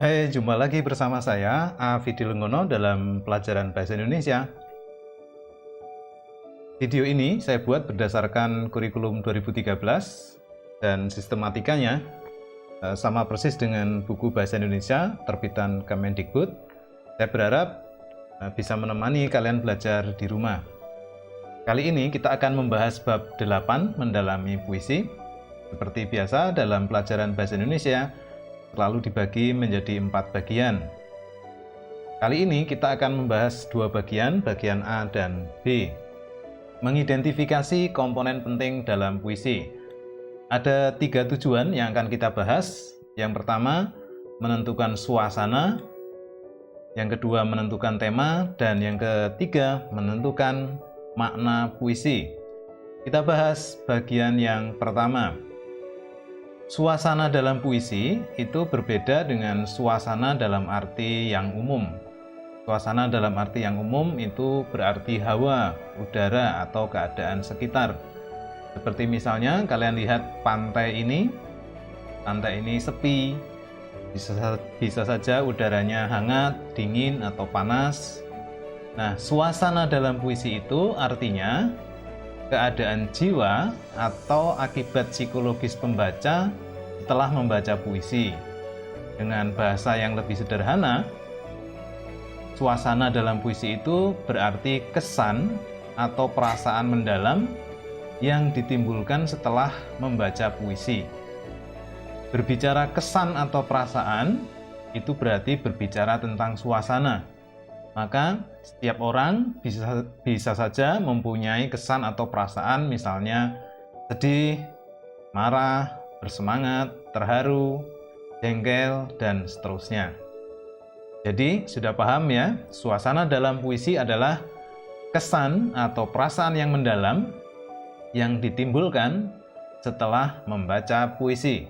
Hai, jumpa lagi bersama saya, Afidi Lenggono dalam pelajaran Bahasa Indonesia. Video ini saya buat berdasarkan kurikulum 2013 dan sistematikanya sama persis dengan buku Bahasa Indonesia terbitan Kemendikbud. Saya berharap bisa menemani kalian belajar di rumah. Kali ini kita akan membahas bab 8, mendalami puisi. Seperti biasa dalam pelajaran Bahasa Indonesia, lalu dibagi menjadi 4 bagian. Kali ini kita akan membahas 2 bagian, bagian A dan B. Mengidentifikasi komponen penting dalam puisi. Ada 3 tujuan yang akan kita bahas. Yang pertama, menentukan suasana. Yang kedua, menentukan tema. Dan yang ketiga, menentukan makna puisi. Kita bahas bagian yang pertama. Suasana dalam puisi itu berbeda dengan suasana dalam arti yang umum. Suasana dalam arti yang umum itu berarti hawa, udara, atau keadaan sekitar. Seperti misalnya kalian lihat pantai ini sepi, bisa saja udaranya hangat, dingin, atau panas. Nah, suasana dalam puisi itu artinya keadaan jiwa atau akibat psikologis pembaca setelah membaca puisi. Dengan bahasa yang lebih sederhana, suasana dalam puisi itu berarti kesan atau perasaan mendalam yang ditimbulkan setelah membaca puisi. Berbicara kesan atau perasaan itu berarti berbicara tentang suasana. Maka setiap orang bisa saja mempunyai kesan atau perasaan, misalnya sedih, marah, bersemangat, terharu, jengkel, dan seterusnya. Jadi sudah paham ya, suasana dalam puisi adalah kesan atau perasaan yang mendalam yang ditimbulkan setelah membaca puisi.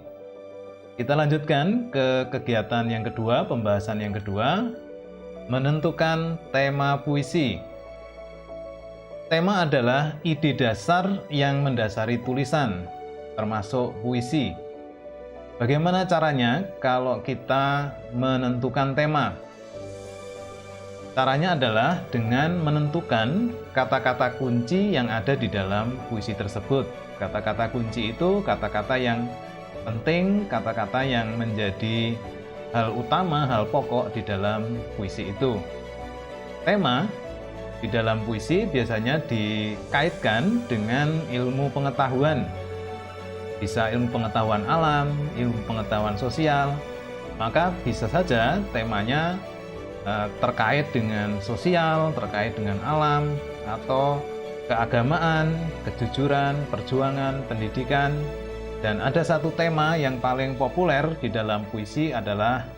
Kita lanjutkan ke kegiatan yang kedua, pembahasan yang kedua. Menentukan tema puisi. Tema adalah ide dasar yang mendasari tulisan, termasuk puisi. Bagaimana caranya kalau kita menentukan tema? Caranya adalah dengan menentukan kata-kata kunci yang ada di dalam puisi tersebut. Kata-kata kunci itu kata-kata yang penting, kata-kata yang menjadi hal utama, hal pokok di dalam puisi itu. Tema di dalam puisi biasanya dikaitkan dengan ilmu pengetahuan. Bisa ilmu pengetahuan alam, ilmu pengetahuan sosial. Maka bisa saja temanya terkait dengan sosial, terkait dengan alam, atau keagamaan, kejujuran, perjuangan, pendidikan. Dan ada satu tema yang paling populer di dalam puisi adalah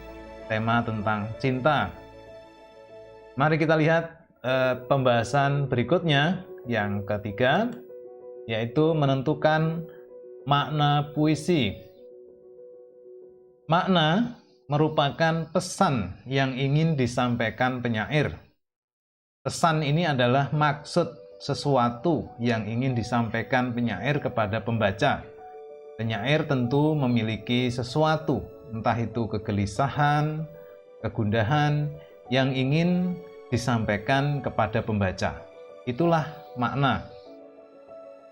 tema tentang cinta. Mari kita lihat pembahasan berikutnya, yang ketiga, yaitu menentukan makna puisi. Makna merupakan pesan yang ingin disampaikan penyair. Pesan ini adalah maksud sesuatu yang ingin disampaikan penyair kepada pembaca. Penyair tentu memiliki sesuatu, entah itu kegelisahan, kegundahan, yang ingin disampaikan kepada pembaca. Itulah makna.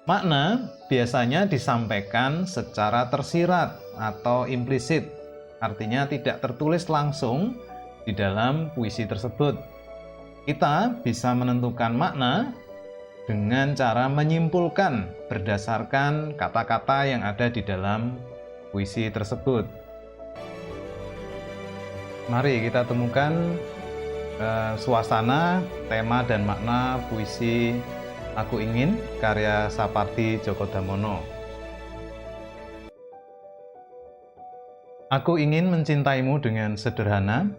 Makna biasanya disampaikan secara tersirat atau implisit, artinya tidak tertulis langsung di dalam puisi tersebut. Kita bisa menentukan makna dengan cara menyimpulkan berdasarkan kata-kata yang ada di dalam puisi tersebut. Mari kita temukan suasana, tema, dan makna puisi Aku Ingin karya Sapardi Djoko Damono. Aku ingin mencintaimu dengan sederhana,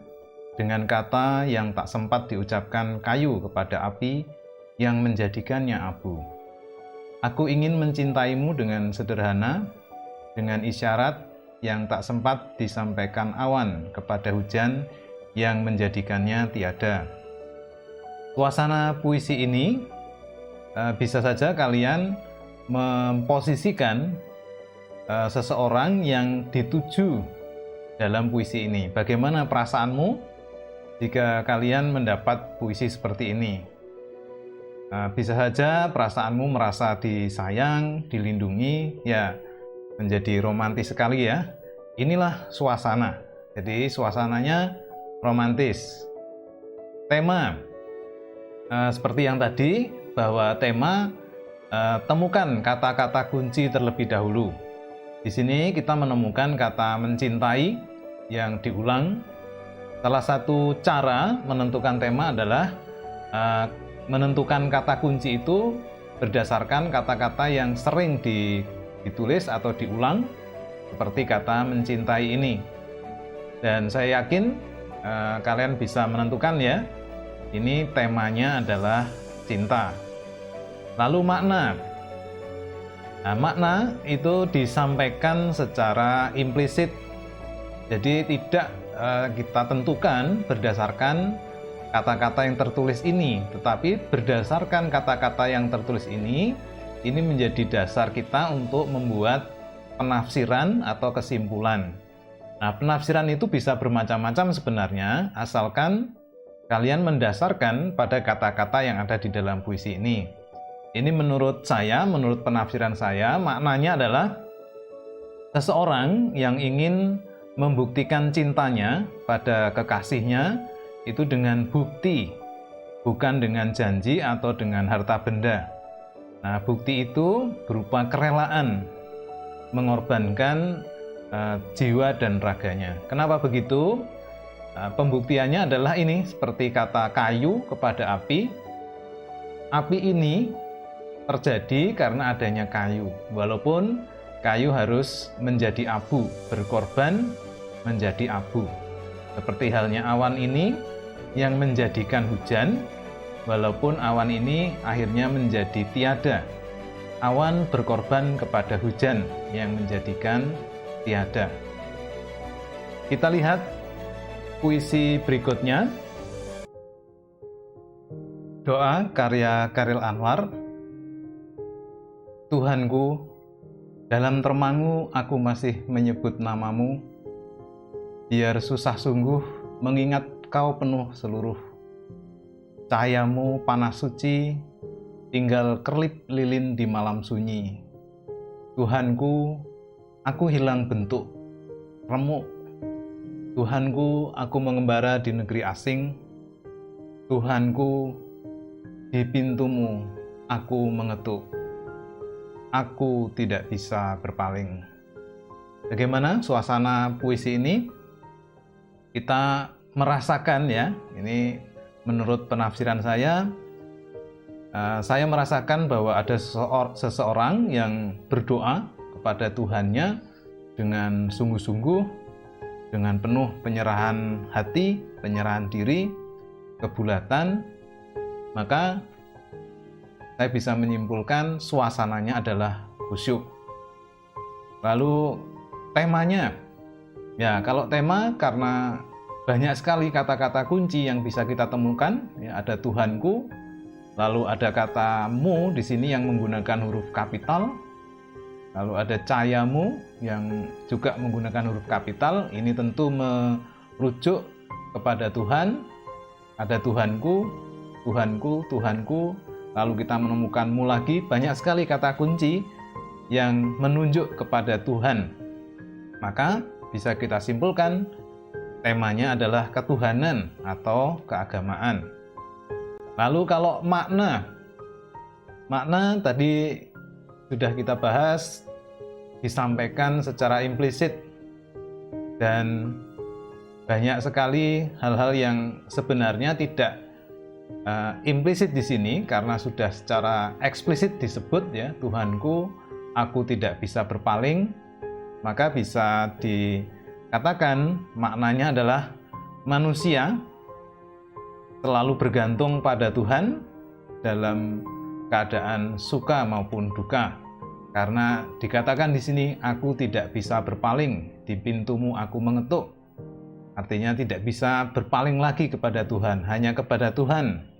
dengan kata yang tak sempat diucapkan kayu kepada api yang menjadikannya abu. Aku ingin mencintaimu dengan sederhana, dengan isyarat yang tak sempat disampaikan awan kepada hujan yang menjadikannya tiada. Suasana puisi ini bisa saja kalian memposisikan seseorang yang dituju dalam puisi ini. Bagaimana perasaanmu jika kalian mendapat puisi seperti ini? Bisa saja perasaanmu merasa disayang, dilindungi, ya menjadi romantis sekali ya. Inilah suasana. Jadi suasananya romantis. Tema, seperti yang tadi, bahwa tema temukan kata-kata kunci terlebih dahulu. Di sini kita menemukan kata mencintai yang diulang. Salah satu cara menentukan tema adalah menentukan kata kunci itu berdasarkan kata-kata yang sering ditulis atau diulang, seperti kata mencintai ini. Dan saya yakin kalian bisa menentukan ya, ini temanya adalah cinta. Lalu makna. Makna itu disampaikan secara implisit. Jadi tidak kita tentukan berdasarkan kata-kata yang tertulis ini, tetapi berdasarkan kata-kata yang tertulis ini menjadi dasar kita untuk membuat penafsiran atau kesimpulan. Nah, penafsiran itu bisa bermacam-macam sebenarnya, asalkan kalian mendasarkan pada kata-kata yang ada di dalam puisi ini. Ini menurut saya, menurut penafsiran saya, maknanya adalah seseorang yang ingin membuktikan cintanya pada kekasihnya itu dengan bukti, bukan dengan janji atau dengan harta benda. Nah, bukti itu berupa kerelaan, mengorbankan jiwa dan raganya. Kenapa begitu? Pembuktiannya adalah ini, seperti kata kayu kepada api. Api ini terjadi karena adanya kayu, walaupun kayu harus menjadi abu, berkorban menjadi abu. Seperti halnya awan ini yang menjadikan hujan, walaupun awan ini akhirnya menjadi tiada. Awan berkorban kepada hujan yang menjadikan tiada. Kita lihat puisi berikutnya. Doa karya Chairil Anwar. Tuhanku, dalam termangu aku masih menyebut namamu, biar susah sungguh mengingat kau penuh seluruh. Cahayamu panas suci, tinggal kerlip lilin di malam sunyi. Tuhanku, aku hilang bentuk, remuk. Tuhanku, aku mengembara di negeri asing. Tuhanku, di pintumu aku mengetuk. Aku tidak bisa berpaling. Bagaimana suasana puisi ini? Kita merasakan ya, ini menurut penafsiran saya merasakan bahwa ada seseorang yang berdoa kepada Tuhannya dengan sungguh-sungguh, dengan penuh penyerahan hati, penyerahan diri, kebulatan. Maka saya bisa menyimpulkan suasananya adalah khusyuk. Lalu temanya, ya kalau tema karena banyak sekali kata-kata kunci yang bisa kita temukan, ya, ada Tuhanku, lalu ada kata mu di sini yang menggunakan huruf kapital, lalu ada cahayamu yang juga menggunakan huruf kapital. Ini tentu merujuk kepada Tuhan. Ada Tuhanku, Tuhanku, Tuhanku, lalu kita menemukan mu lagi. Banyak sekali kata kunci yang menunjuk kepada Tuhan. Maka bisa kita simpulkan temanya adalah ketuhanan atau keagamaan. Lalu kalau makna tadi sudah kita bahas, disampaikan secara implisit, dan banyak sekali hal-hal yang sebenarnya tidak implisit di sini karena sudah secara eksplisit disebut ya, Tuhanku, aku tidak bisa berpaling. Maka bisa dikatakan maknanya adalah manusia selalu bergantung pada Tuhan dalam keadaan suka maupun duka. Karena dikatakan di sini, aku tidak bisa berpaling, di pintumu aku mengetuk. Artinya tidak bisa berpaling lagi kepada Tuhan, hanya kepada Tuhan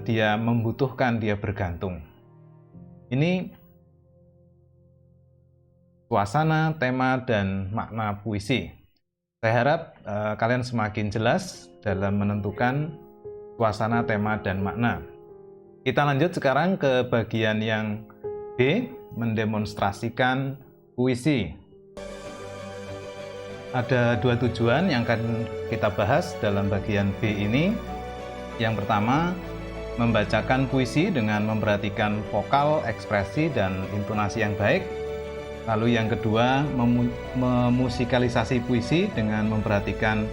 dia membutuhkan, dia bergantung. Ini suasana, tema, dan makna puisi. Saya harap kalian semakin jelas dalam menentukan suasana, tema, dan makna. Kita lanjut sekarang ke bagian yang B, mendemonstrasikan puisi. Ada dua tujuan yang akan kita bahas dalam bagian B ini. Yang pertama, membacakan puisi dengan memperhatikan vokal, ekspresi, dan intonasi yang baik. Lalu yang kedua, memusikalisasi puisi dengan memperhatikan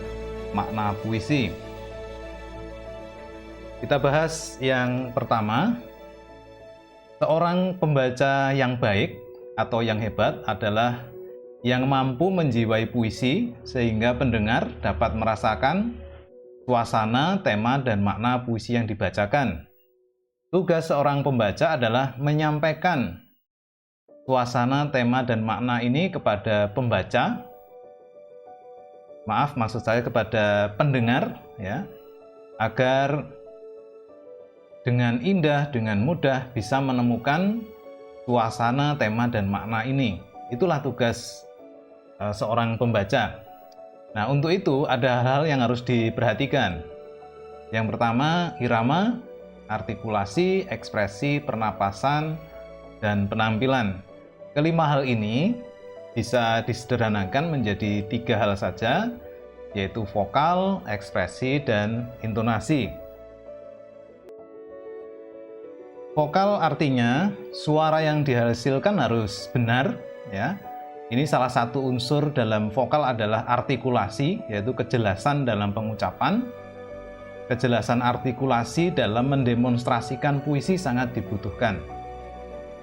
makna puisi. Kita bahas yang pertama. Seorang pembaca yang baik atau yang hebat adalah yang mampu menjiwai puisi sehingga pendengar dapat merasakan suasana, tema, dan makna puisi yang dibacakan. Tugas seorang pembaca adalah menyampaikan suasana, tema, dan makna ini kepada pembaca. Maksud saya kepada pendengar, ya, agar dengan indah, dengan mudah bisa menemukan suasana, tema, dan makna ini. Itulah tugas seorang pembaca. Nah, untuk itu ada hal-hal yang harus diperhatikan. Yang pertama, irama, artikulasi, ekspresi, pernapasan, dan penampilan. Kelima hal ini bisa disederhanakan menjadi 3 hal saja, yaitu vokal, ekspresi, dan intonasi. Vokal artinya suara yang dihasilkan harus benar, ya. Ini salah satu unsur dalam vokal adalah artikulasi, yaitu kejelasan dalam pengucapan. Kejelasan artikulasi dalam mendemonstrasikan puisi sangat dibutuhkan.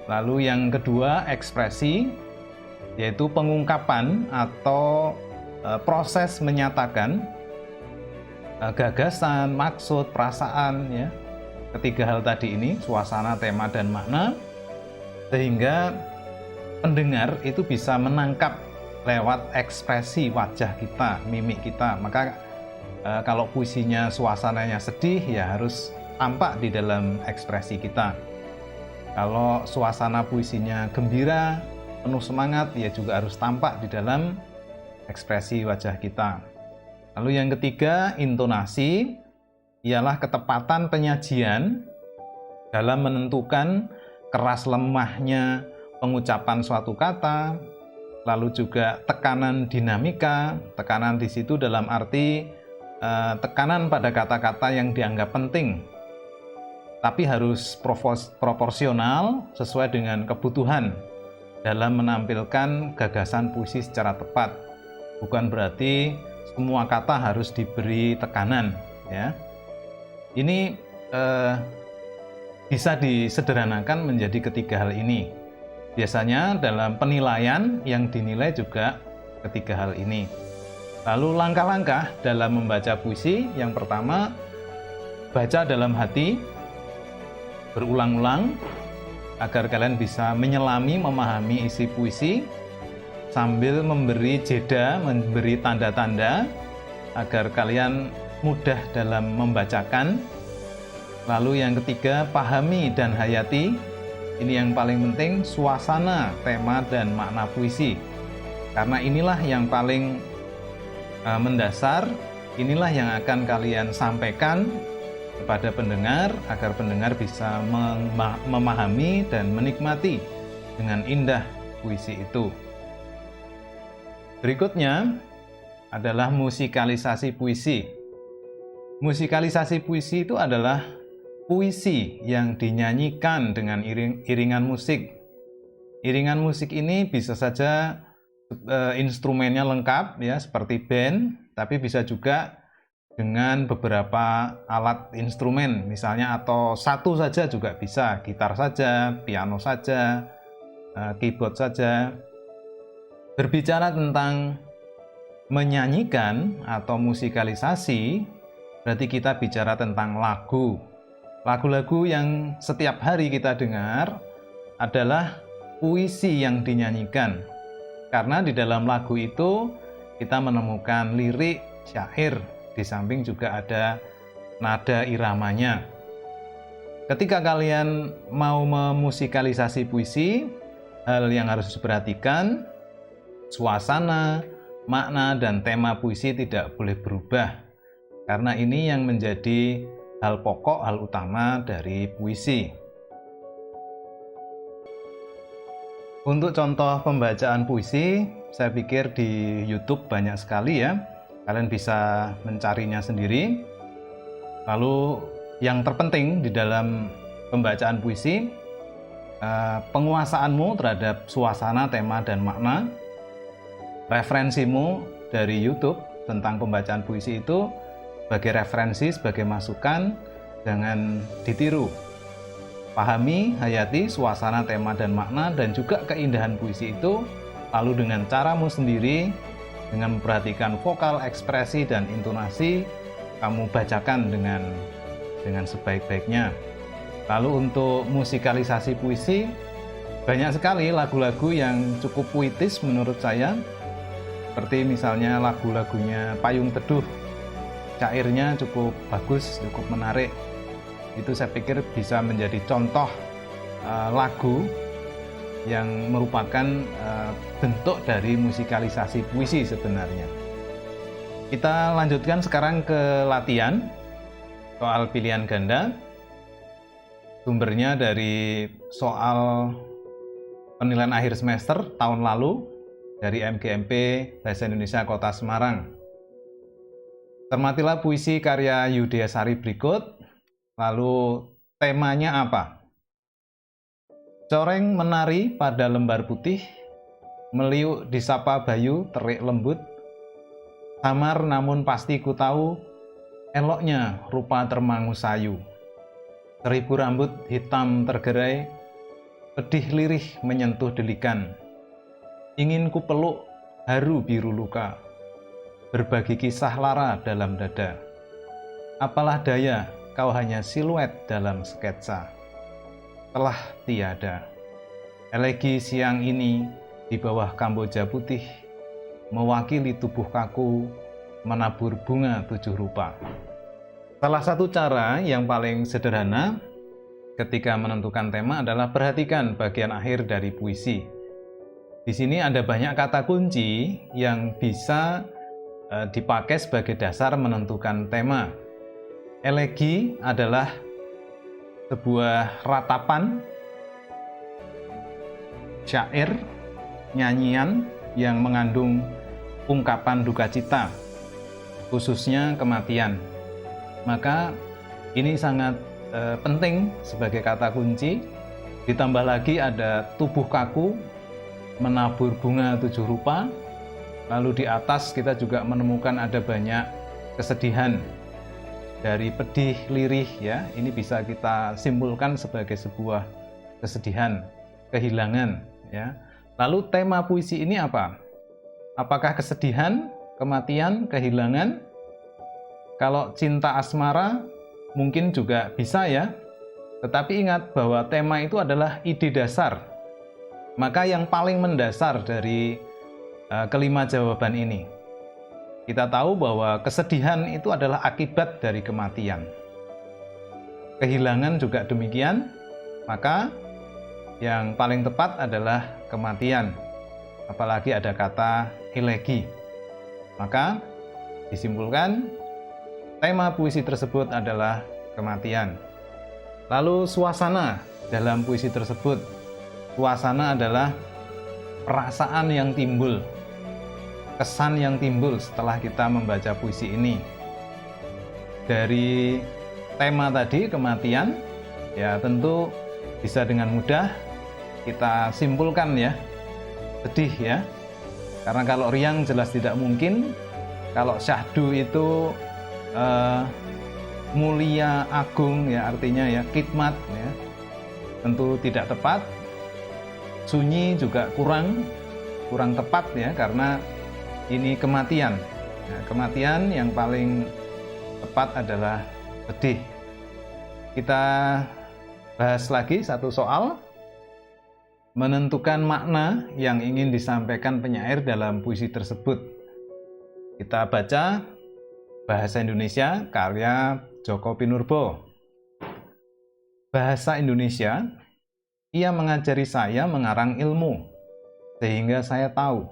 Lalu yang kedua, ekspresi, yaitu pengungkapan atau proses menyatakan gagasan, maksud, perasaan, ya. Ketiga hal tadi ini, suasana, tema, dan makna, sehingga pendengar itu bisa menangkap lewat ekspresi wajah kita, mimik kita. Maka kalau puisinya suasananya sedih, ya harus tampak di dalam ekspresi kita. Kalau suasana puisinya gembira, penuh semangat, ya juga harus tampak di dalam ekspresi wajah kita. Lalu yang ketiga, intonasi, ialah ketepatan penyajian dalam menentukan keras lemahnya pengucapan suatu kata, lalu juga tekanan dinamika. Tekanan di situ dalam arti tekanan pada kata-kata yang dianggap penting, tapi harus proporsional sesuai dengan kebutuhan dalam menampilkan gagasan puisi secara tepat. Bukan berarti semua kata harus diberi tekanan, ya. Ini bisa disederhanakan menjadi ketiga hal ini. Biasanya dalam penilaian yang dinilai juga ketiga hal ini. Lalu langkah-langkah dalam membaca puisi, yang pertama, baca dalam hati, berulang-ulang, agar kalian bisa menyelami, memahami isi puisi, sambil memberi jeda, memberi tanda-tanda, agar kalian mudah dalam membacakan. Lalu yang ketiga, pahami dan hayati. Ini yang paling penting, suasana, tema, dan makna puisi. Karena inilah yang paling mendasar, inilah yang akan kalian sampaikan kepada pendengar, agar pendengar bisa memahami dan menikmati dengan indah puisi itu. Berikutnya adalah musikalisasi puisi. Musikalisasi puisi itu adalah puisi yang dinyanyikan dengan iringan musik. Iringan musik ini bisa saja instrumennya lengkap, ya, seperti band, tapi bisa juga dengan beberapa alat instrumen, misalnya, atau satu saja juga bisa, gitar saja, piano saja, keyboard saja. Berbicara tentang menyanyikan atau musikalisasi, berarti kita bicara tentang lagu. Lagu-lagu yang setiap hari kita dengar adalah puisi yang dinyanyikan. Karena di dalam lagu itu kita menemukan lirik, syair, di samping juga ada nada iramanya. Ketika kalian mau memusikalisasi puisi, hal yang harus diperhatikan, suasana, makna dan tema puisi tidak boleh berubah, karena ini yang menjadi hal pokok, hal utama dari puisi. Untuk contoh pembacaan puisi, saya pikir di YouTube banyak sekali ya. Kalian bisa mencarinya sendiri. Lalu yang terpenting di dalam pembacaan puisi, penguasaanmu terhadap suasana, tema, dan makna. Referensimu dari YouTube tentang pembacaan puisi itu sebagai referensi, sebagai masukan, jangan ditiru. Pahami, hayati suasana, tema, dan makna, dan juga keindahan puisi itu, lalu dengan caramu sendiri, dengan memperhatikan vokal, ekspresi, dan intonasi, kamu bacakan dengan sebaik-baiknya. Lalu untuk musikalisasi puisi, banyak sekali lagu-lagu yang cukup puitis menurut saya, seperti misalnya lagu-lagunya Payung Teduh, syairnya cukup bagus, cukup menarik. Itu saya pikir bisa menjadi contoh lagu yang merupakan bentuk dari musikalisasi puisi sebenarnya. Kita lanjutkan sekarang ke latihan soal pilihan ganda. Sumbernya dari soal penilaian akhir semester tahun lalu dari MGMP Bahasa Indonesia Kota Semarang. Cermatilah puisi karya Yudhya Sari berikut. Lalu temanya apa? Coreng menari pada lembar putih, meliuk disapa bayu terik lembut, samar namun pasti ku tahu, eloknya rupa termangu sayu. Seribu rambut hitam tergerai, pedih lirih menyentuh delikan. Ingin ku peluk haru biru luka, berbagi kisah lara dalam dada. Apalah daya, kau hanya siluet dalam sketsa, telah tiada. Elegi siang ini di bawah Kamboja putih, mewakili tubuh kaku, menabur bunga 7 rupa. Salah satu cara yang paling sederhana ketika menentukan tema adalah perhatikan bagian akhir dari puisi. Di sini ada banyak kata kunci yang bisa dipakai sebagai dasar menentukan tema. Elegi adalah sebuah ratapan, syair, nyanyian yang mengandung ungkapan duka cita, khususnya kematian. Maka ini sangat penting sebagai kata kunci. Ditambah lagi ada tubuh kaku, menabur bunga 7 rupa. Lalu di atas kita juga menemukan ada banyak kesedihan. Dari pedih, lirih ya, ini bisa kita simpulkan sebagai sebuah kesedihan, kehilangan ya. Lalu tema puisi ini apa? Apakah kesedihan, kematian, kehilangan? Kalau cinta asmara mungkin juga bisa ya. Tetapi ingat bahwa tema itu adalah ide dasar. Maka yang paling mendasar dari kelima jawaban ini, kita tahu bahwa kesedihan itu adalah akibat dari kematian. Kehilangan juga demikian, maka yang paling tepat adalah kematian. Apalagi ada kata elegi. Maka disimpulkan tema puisi tersebut adalah kematian. Lalu suasana dalam puisi tersebut. Suasana adalah perasaan yang timbul, kesan yang timbul setelah kita membaca puisi ini. Dari tema tadi, kematian, ya tentu bisa dengan mudah kita simpulkan ya, sedih ya. Karena kalau riang jelas tidak mungkin, kalau syahdu itu mulia, agung ya artinya ya, khidmat ya, tentu tidak tepat. Sunyi juga kurang tepat ya, karena ini kematian. Nah, kematian yang paling tepat adalah sedih. Kita bahas lagi satu soal. Menentukan makna yang ingin disampaikan penyair dalam puisi tersebut. Kita baca Bahasa Indonesia karya Djoko Pinurbo. Bahasa Indonesia, ia mengajari saya mengarang ilmu, sehingga saya tahu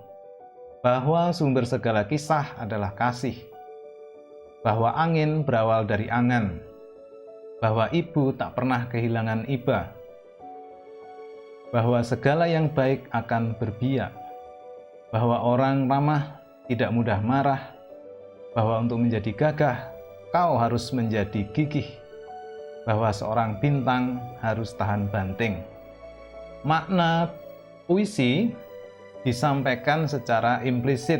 bahwa sumber segala kisah adalah kasih, bahwa angin berawal dari angan, bahwa ibu tak pernah kehilangan iba, bahwa segala yang baik akan berbiak, bahwa orang ramah tidak mudah marah, bahwa untuk menjadi gagah kau harus menjadi gigih, bahwa seorang bintang harus tahan banting. Makna puisi disampaikan secara implisit.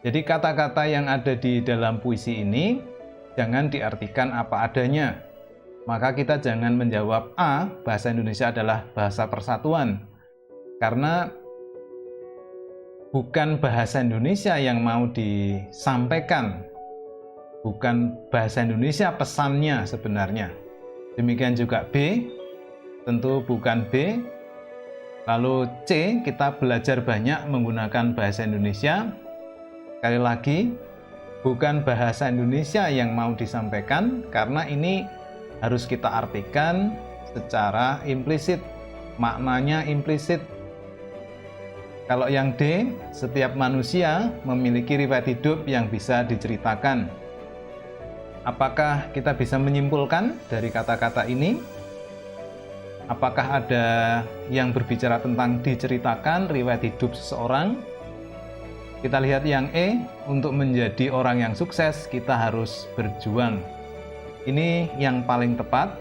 Jadi kata-kata yang ada di dalam puisi ini jangan diartikan apa adanya. Maka kita jangan menjawab A, bahasa Indonesia adalah bahasa persatuan. Karena bukan bahasa Indonesia yang mau disampaikan. Bukan bahasa Indonesia pesannya sebenarnya. Demikian juga B, tentu bukan B. Lalu C, kita belajar banyak menggunakan bahasa Indonesia. Sekali lagi, bukan bahasa Indonesia yang mau disampaikan, karena ini harus kita artikan secara implisit, maknanya implisit. Kalau yang D, setiap manusia memiliki riwayat hidup yang bisa diceritakan. Apakah kita bisa menyimpulkan dari kata-kata ini? Apakah ada yang berbicara tentang diceritakan riwayat hidup seseorang? Kita lihat yang E, untuk menjadi orang yang sukses kita harus berjuang. Ini yang paling tepat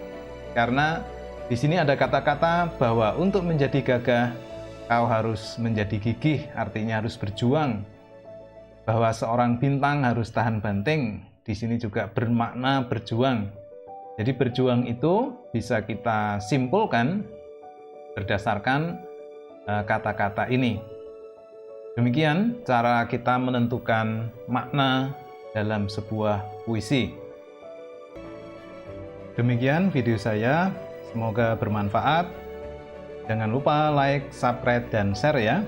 karena di sini ada kata-kata bahwa untuk menjadi gagah kau harus menjadi gigih, artinya harus berjuang. Bahwa seorang bintang harus tahan banting, di sini juga bermakna berjuang. Jadi berjuang itu bisa kita simpulkan berdasarkan kata-kata ini. Demikian cara kita menentukan makna dalam sebuah puisi. Demikian video saya, semoga bermanfaat. Jangan lupa like, subscribe, dan share ya.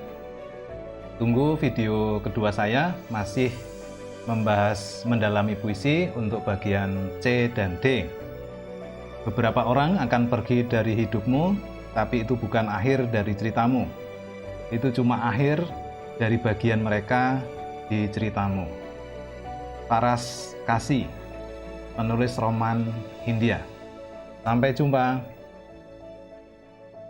Tunggu video kedua saya, masih membahas mendalami puisi untuk bagian C dan D. Beberapa orang akan pergi dari hidupmu, tapi itu bukan akhir dari ceritamu. Itu cuma akhir dari bagian mereka di ceritamu. Paras Kasih, penulis roman Hindia. Sampai jumpa.